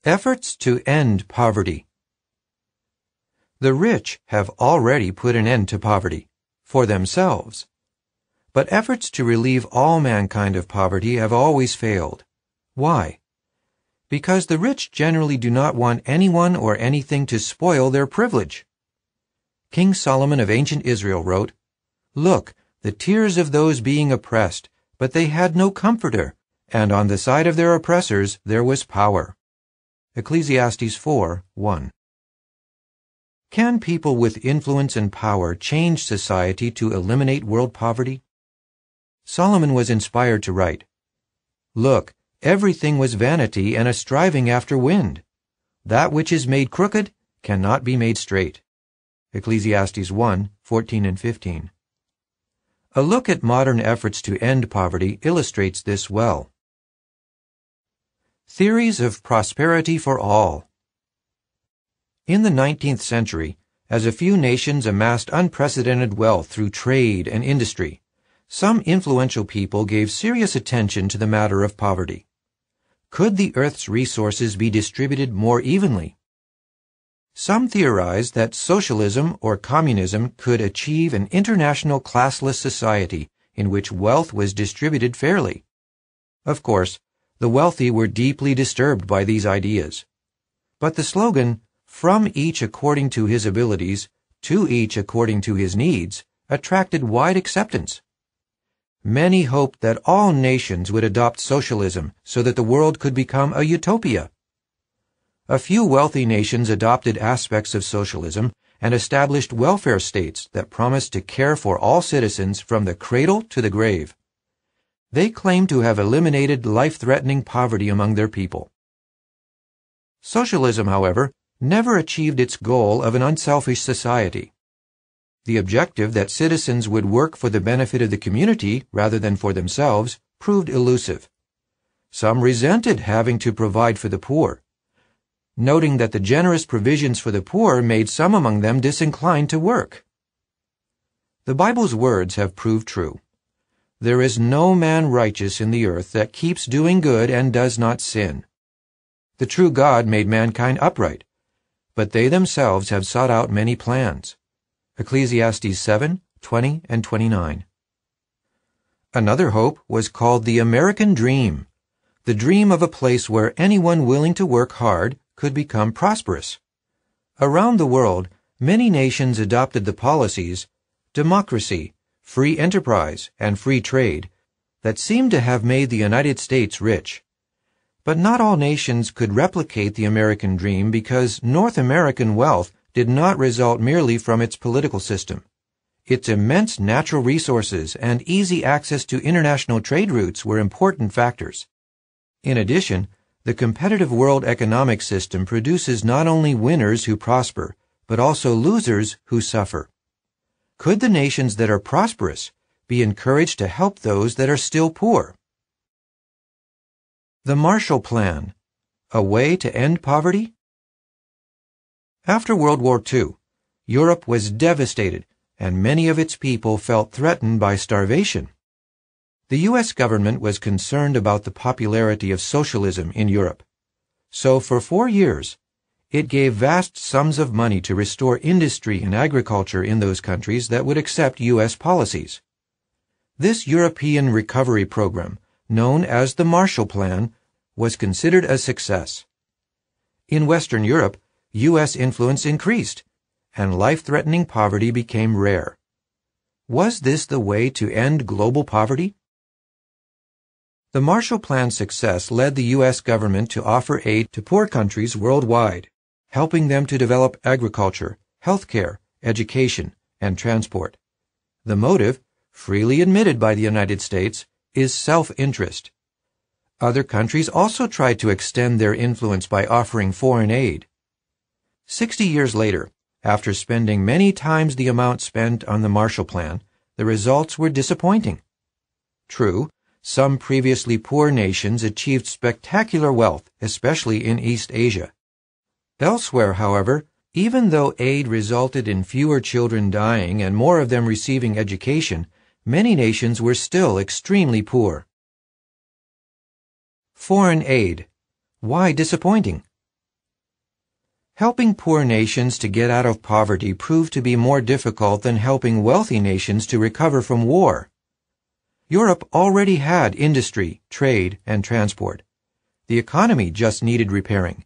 Efforts to end poverty. The rich have already put an end to poverty, for themselves. But efforts to relieve all mankind of poverty have always failed. Why? Because the rich generally do not want anyone or anything to spoil their privilege. King Solomon of ancient Israel wrote, "Look, the tears of those being oppressed, but they had no comforter, and on the side of their oppressors there was power." Ecclesiastes 4:1. Can people with influence and power change society to eliminate world poverty? Solomon was inspired to write, "Look, everything was vanity and a striving after wind. That which is made crooked cannot be made straight." Ecclesiastes 1:14 and 15. A look at modern efforts to end poverty illustrates this well. Theories of prosperity for all. In the 19th century, as a few nations amassed unprecedented wealth through trade and industry, some influential people gave serious attention to the matter of poverty. Could the Earth's resources be distributed more evenly? Some theorized that socialism or communism could achieve an international classless society in which wealth was distributed fairly. Of course, the wealthy were deeply disturbed by these ideas. But the slogan, "From each according to his abilities, to each according to his needs," attracted wide acceptance. Many hoped that all nations would adopt socialism so that the world could become a utopia. A few wealthy nations adopted aspects of socialism and established welfare states that promised to care for all citizens from the cradle to the grave. They claimed to have eliminated life-threatening poverty among their people. Socialism, however, never achieved its goal of an unselfish society. The objective that citizens would work for the benefit of the community rather than for themselves proved elusive. Some resented having to provide for the poor, noting that the generous provisions for the poor made some among them disinclined to work. The Bible's words have proved true. "There is no man righteous in the earth that keeps doing good and does not sin." The true God made mankind upright, but they themselves have sought out many plans. Ecclesiastes 7:20 and 29. Another hope was called the American Dream, the dream of a place where anyone willing to work hard could become prosperous. Around the world, many nations adopted the policies, democracy, free enterprise, and free trade, that seemed to have made the United States rich. But not all nations could replicate the American dream because North American wealth did not result merely from its political system. Its immense natural resources and easy access to international trade routes were important factors. In addition, the competitive world economic system produces not only winners who prosper, but also losers who suffer. Could the nations that are prosperous be encouraged to help those that are still poor? The Marshall Plan, a way to end poverty? After World War II, Europe was devastated, and many of its people felt threatened by starvation. The U.S. government was concerned about the popularity of socialism in Europe. So for 4 years, it gave vast sums of money to restore industry and agriculture in those countries that would accept U.S. policies. This European recovery program, known as the Marshall Plan, was considered a success. In Western Europe, U.S. influence increased, and life-threatening poverty became rare. Was this the way to end global poverty? The Marshall Plan's success led the U.S. government to offer aid to poor countries worldwide, helping them to develop agriculture, healthcare, education, and transport. The motive, freely admitted by the United States, is self-interest. Other countries also tried to extend their influence by offering foreign aid. 60 years later, after spending many times the amount spent on the Marshall Plan, the results were disappointing. True, some previously poor nations achieved spectacular wealth, especially in East Asia. Elsewhere, however, even though aid resulted in fewer children dying and more of them receiving education, many nations were still extremely poor. Foreign aid. Why disappointing? Helping poor nations to get out of poverty proved to be more difficult than helping wealthy nations to recover from war. Europe already had industry, trade, and transport. The economy just needed repairing.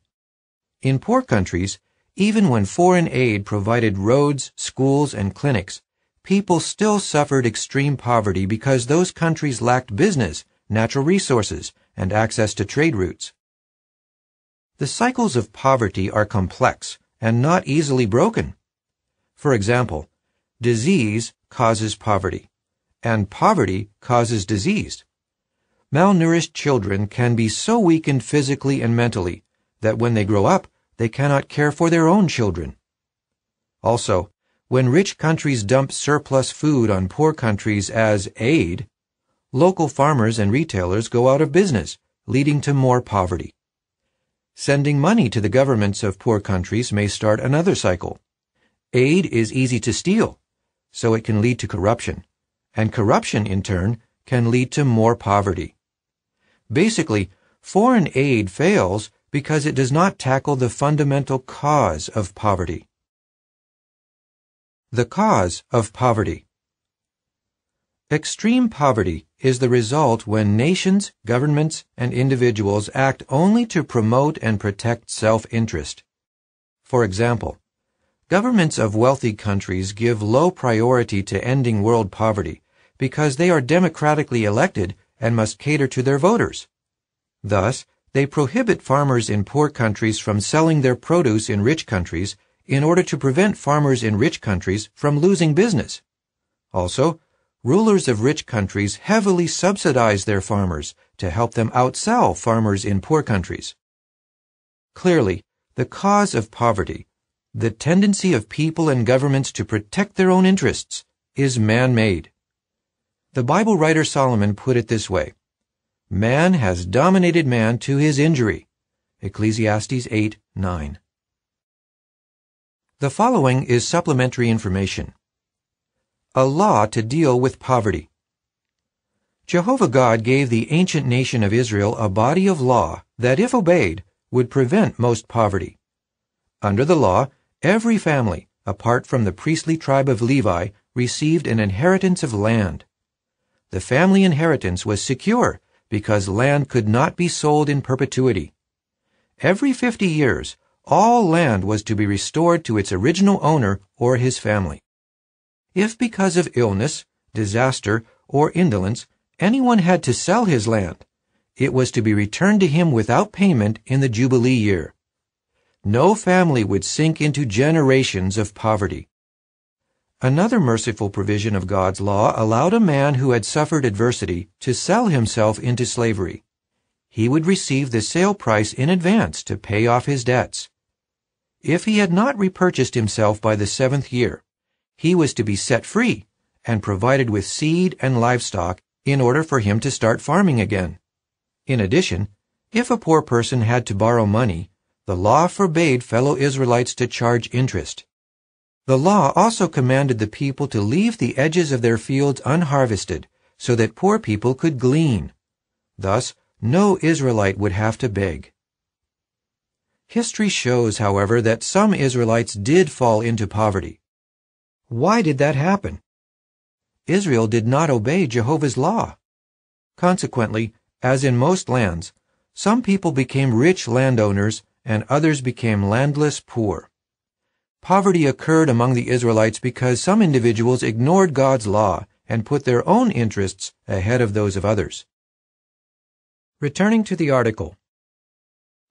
In poor countries, even when foreign aid provided roads, schools, and clinics, people still suffered extreme poverty because those countries lacked business, natural resources, and access to trade routes. The cycles of poverty are complex and not easily broken. For example, disease causes poverty, and poverty causes disease. Malnourished children can be so weakened physically and mentally that when they grow up, they cannot care for their own children. Also, when rich countries dump surplus food on poor countries as aid, local farmers and retailers go out of business, leading to more poverty. Sending money to the governments of poor countries may start another cycle. Aid is easy to steal, so it can lead to corruption, and corruption, in turn, can lead to more poverty. Basically, foreign aid fails because it does not tackle the fundamental cause of poverty. The cause of poverty. Extreme poverty is the result when nations, governments, and individuals act only to promote and protect self-interest. For example, governments of wealthy countries give low priority to ending world poverty because they are democratically elected and must cater to their voters. Thus, they prohibit farmers in poor countries from selling their produce in rich countries in order to prevent farmers in rich countries from losing business. Also, rulers of rich countries heavily subsidize their farmers to help them outsell farmers in poor countries. Clearly, the cause of poverty, the tendency of people and governments to protect their own interests, is man-made. The Bible writer Solomon put it this way: "Man has dominated man to his injury." Ecclesiastes 8:9. The following is supplementary information. A law to deal with poverty. Jehovah God gave the ancient nation of Israel a body of law that, if obeyed, would prevent most poverty. Under the law, every family, apart from the priestly tribe of Levi, received an inheritance of land. The family inheritance was secure because land could not be sold in perpetuity. Every 50 years, all land was to be restored to its original owner or his family. If because of illness, disaster, or indolence, anyone had to sell his land, it was to be returned to him without payment in the Jubilee year. No family would sink into generations of poverty. Another merciful provision of God's law allowed a man who had suffered adversity to sell himself into slavery. He would receive the sale price in advance to pay off his debts. If he had not repurchased himself by the 7th year, he was to be set free and provided with seed and livestock in order for him to start farming again. In addition, if a poor person had to borrow money, the law forbade fellow Israelites to charge interest. The law also commanded the people to leave the edges of their fields unharvested so that poor people could glean. Thus, no Israelite would have to beg. History shows, however, that some Israelites did fall into poverty. Why did that happen? Israel did not obey Jehovah's law. Consequently, as in most lands, some people became rich landowners and others became landless poor. Poverty occurred among the Israelites because some individuals ignored God's law and put their own interests ahead of those of others. Returning to the article.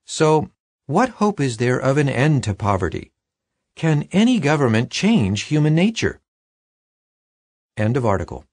So, what hope is there of an end to poverty? Can any government change human nature? End of article.